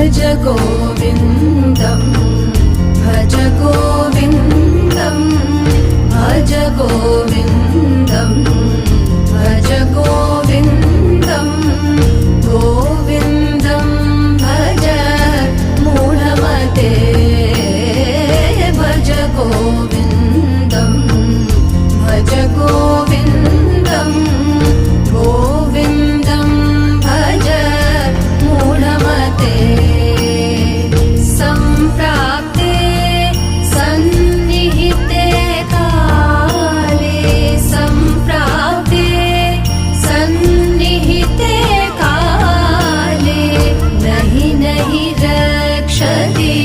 भज गोविन्दं भज गोविन्दं भज गोविन्दं भज गोविन्दं गोविन्दं भज मूढमते भज गोविन्दं भज गोविन्दं गोविन्दं भज मूढमते सम्प्राप्ते सन्निहिते काले सम्प्राप्ते सन्निहिते काले नहि नहि रक्षति